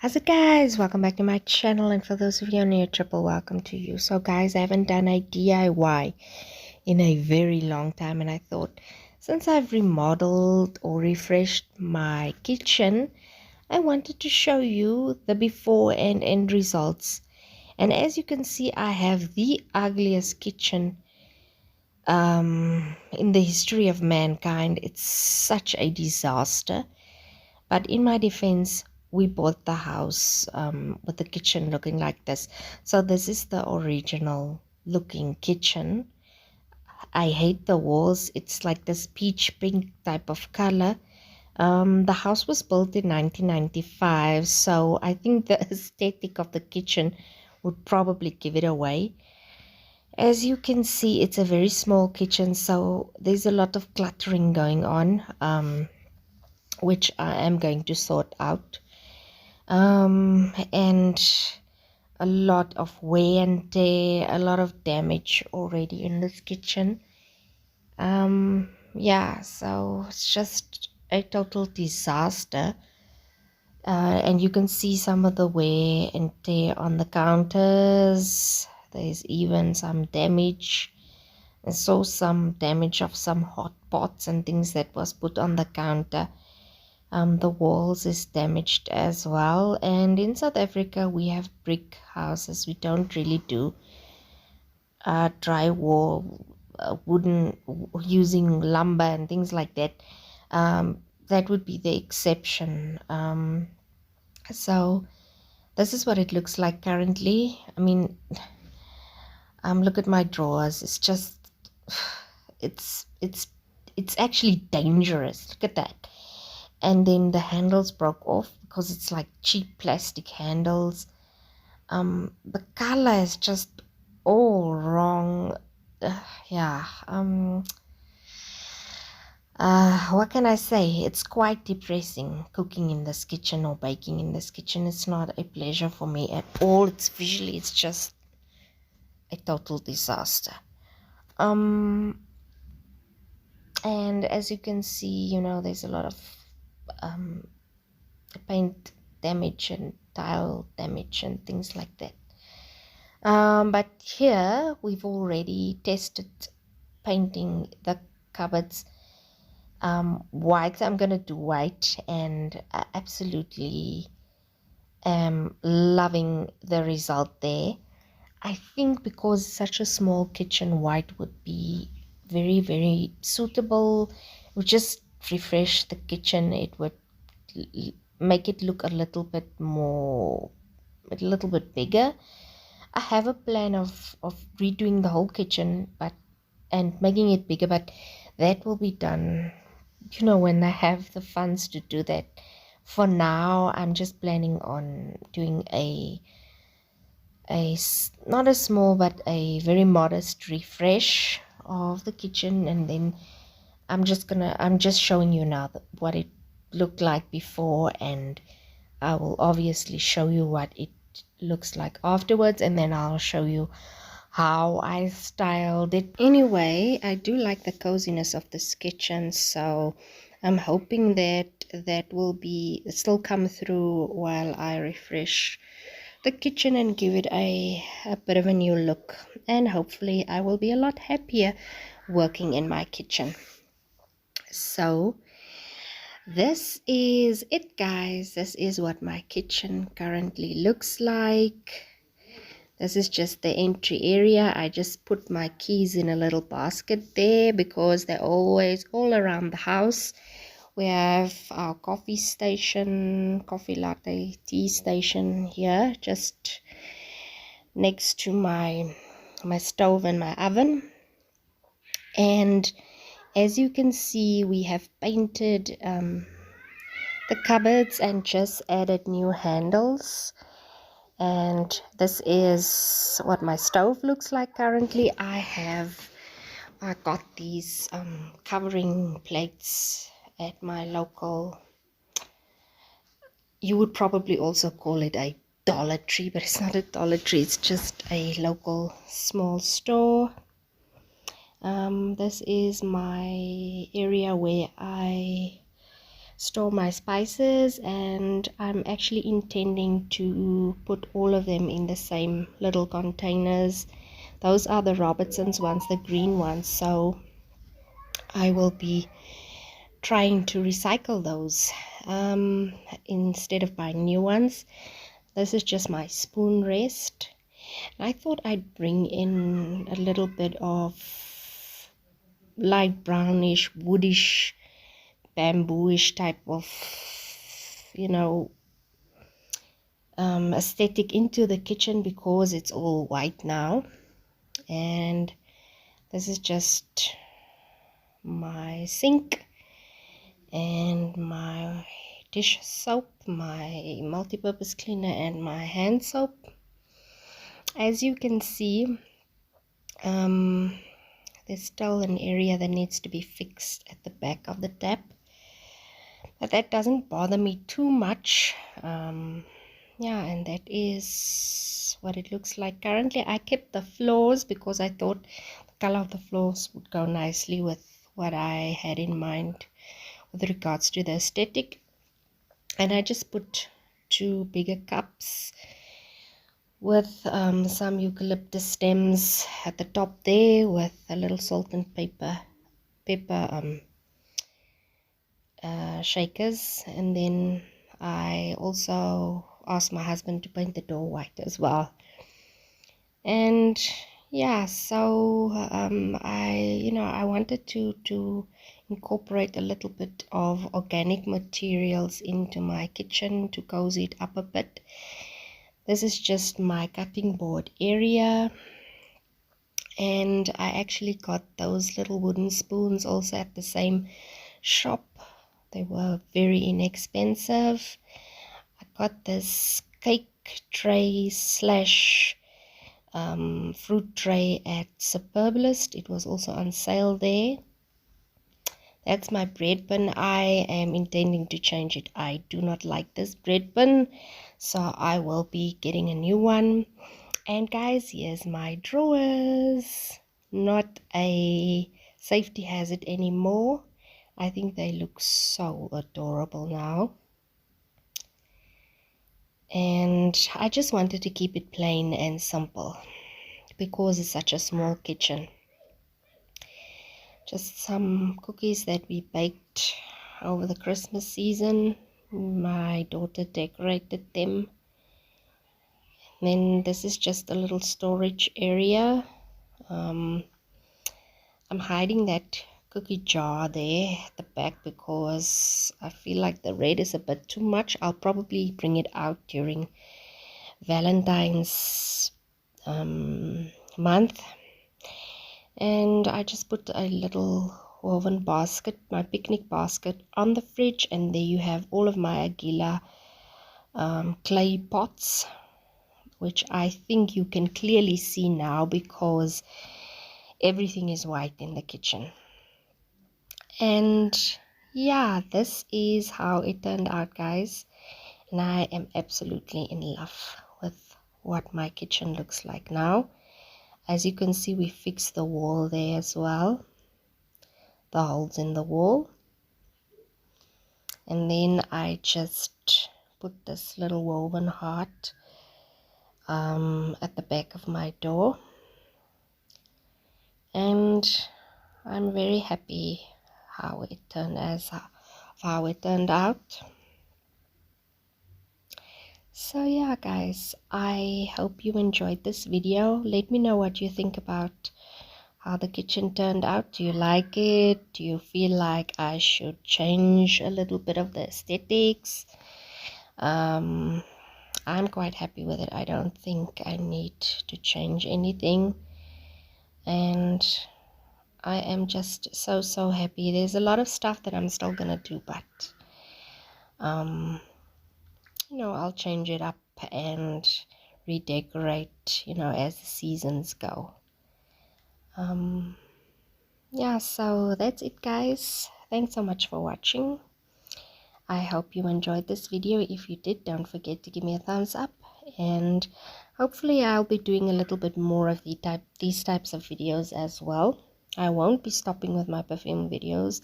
How's it, guys? Welcome back to my channel, and for those of you new, triple welcome to you. So guys, I haven't done a DIY in a very long time, and I thought since I've remodeled or refreshed my kitchen, I wanted to show you the before and end results. And as you can see, I have the ugliest kitchen in the history of mankind. It's such a disaster. But in my defense, we bought the house with the kitchen looking like this. So this is the original looking kitchen. I hate the walls. It's like this peach pink type of color. The house was built in 1995, so I think the aesthetic of the kitchen would probably give it away. As you can see, it's a very small kitchen, so there's a lot of cluttering going on, which I am going to sort out. And a lot of wear and tear, a lot of damage already in this kitchen. Yeah, so it's just a total disaster. And you can see some of the wear and tear on the counters. There's even some damage. I saw some damage of some hot pots and things that was put on the counter. The walls is damaged as well, and in South Africa we have brick houses. We don't really do drywall, wooden, using lumber and things like that. That would be the exception. So this is what it looks like currently. I mean, look at my drawers. It's just it's actually dangerous. Look at that. And then the handles broke off because it's like cheap plastic handles. The color is just all wrong. Yeah. What can I say? It's quite depressing cooking in this kitchen or baking in this kitchen. It's not a pleasure for me at all. It's just a total disaster. And as you can see, there's a lot of paint damage and tile damage and things like that. But here we've already tested painting the cupboards white. I'm gonna do white, and I absolutely am loving the result there. I think because such a small kitchen, white would be very, very suitable. It would just refresh the kitchen. It would make it look a little bit bigger. I have a plan of redoing the whole kitchen and making it bigger, but that will be done, when I have the funds to do that. For now, I'm just planning on doing not a small but a very modest refresh of the kitchen, and then I'm just showing you now what it looked like before, and I will obviously show you what it looks like afterwards, and then I'll show you how I styled it. Anyway, I do like the coziness of this kitchen, so I'm hoping that will still come through while I refresh the kitchen and give it a bit of a new look, and hopefully I will be a lot happier working in my kitchen. So this is it, guys. This is what my kitchen currently looks like. This is just the entry area. I just put my keys in a little basket there because they're always all around the house. We have our coffee station, coffee latte, tea station here, just next to my stove and my oven. And as you can see, we have painted the cupboards and just added new handles. And this is what my stove looks like currently. I got these covering plates at my local, you would probably also call it a Dollar Tree, but it's not a Dollar Tree, it's just a local small store. This is my area where I store my spices, and I'm actually intending to put all of them in the same little containers. Those are the Robertson's ones, the green ones, so I will be trying to recycle those instead of buying new ones. This is just my spoon rest. I thought I'd bring in a little bit of light brownish, woodish, bambooish type of, you know, aesthetic into the kitchen, because it's all white now. And this is just my sink and my dish soap, my multi-purpose cleaner, and my hand soap. As you can see, there's still an area that needs to be fixed at the back of the tap, but that doesn't bother me too much. Yeah, and that is what it looks like currently. I kept the floors because I thought the color of the floors would go nicely with what I had in mind with regards to the aesthetic. And I just put 2 bigger cups with some eucalyptus stems at the top there, with a little salt and pepper shakers. And then I also asked my husband to paint the door white as well. And yeah, so I wanted to incorporate a little bit of organic materials into my kitchen to cozy it up a bit. This is just my cutting board area, and I actually got those little wooden spoons also at the same shop. They were very inexpensive. I got this cake tray slash fruit tray at Superbalist. It was also on sale there. That's my bread bin. I am intending to change it. I do not like this bread bin, so I will be getting a new one. And guys, here's my drawers. Not a safety hazard anymore. I think they look so adorable now. And I just wanted to keep it plain and simple because it's such a small kitchen. Just some cookies that we baked over the Christmas season. My daughter decorated them. Then this is just a little storage area. I'm hiding that cookie jar there at the back because I feel like the red is a bit too much. I'll probably bring it out during Valentine's month. And I just put a little woven basket, my picnic basket, on the fridge, and there you have all of my Aguila clay pots, which I think you can clearly see now because everything is white in the kitchen. And yeah, this is how it turned out, guys, and I am absolutely in love with what my kitchen looks like now. As you can see, we fixed the wall there as well, the holes in the wall. And then I just put this little woven heart at the back of my door. And I'm very happy how it turned out. So yeah, guys, I hope you enjoyed this video. Let me know what you think about how the kitchen turned out. Do you like it? Do you feel like I should change a little bit of the aesthetics? I'm quite happy with it. I don't think I need to change anything, and I am just so happy. There's a lot of stuff that I'm still gonna do, but I'll change it up and redecorate, as the seasons go. Yeah, so that's it, guys. Thanks so much for watching. I hope you enjoyed this video. If you did, don't forget to give me a thumbs up, and hopefully I'll be doing a little bit more of these types of videos as well. I won't be stopping with my perfume videos.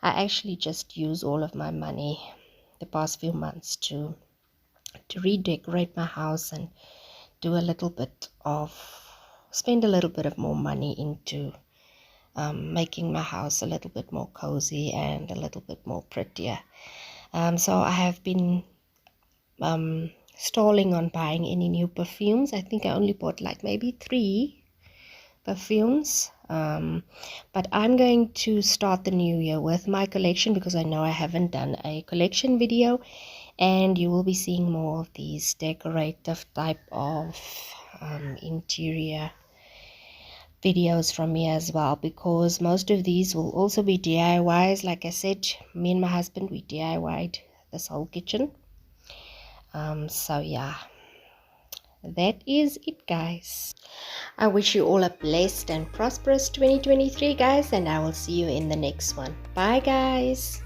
I actually just use all of my money the past few months to redecorate my house and do a little bit of spend a little bit of more money into making my house a little bit more cozy and a little bit more prettier. So I have been stalling on buying any new perfumes. I think I only bought like maybe 3 perfumes, but I'm going to start the new year with my collection because I know I haven't done a collection video, and you will be seeing more of these decorative type of interior videos from me as well, because most of these will also be DIYs. Like I said, me and my husband, we DIY'd this whole kitchen. So yeah, that is it, guys. I wish you all a blessed and prosperous 2023, guys, and I will see you in the next one. Bye, guys.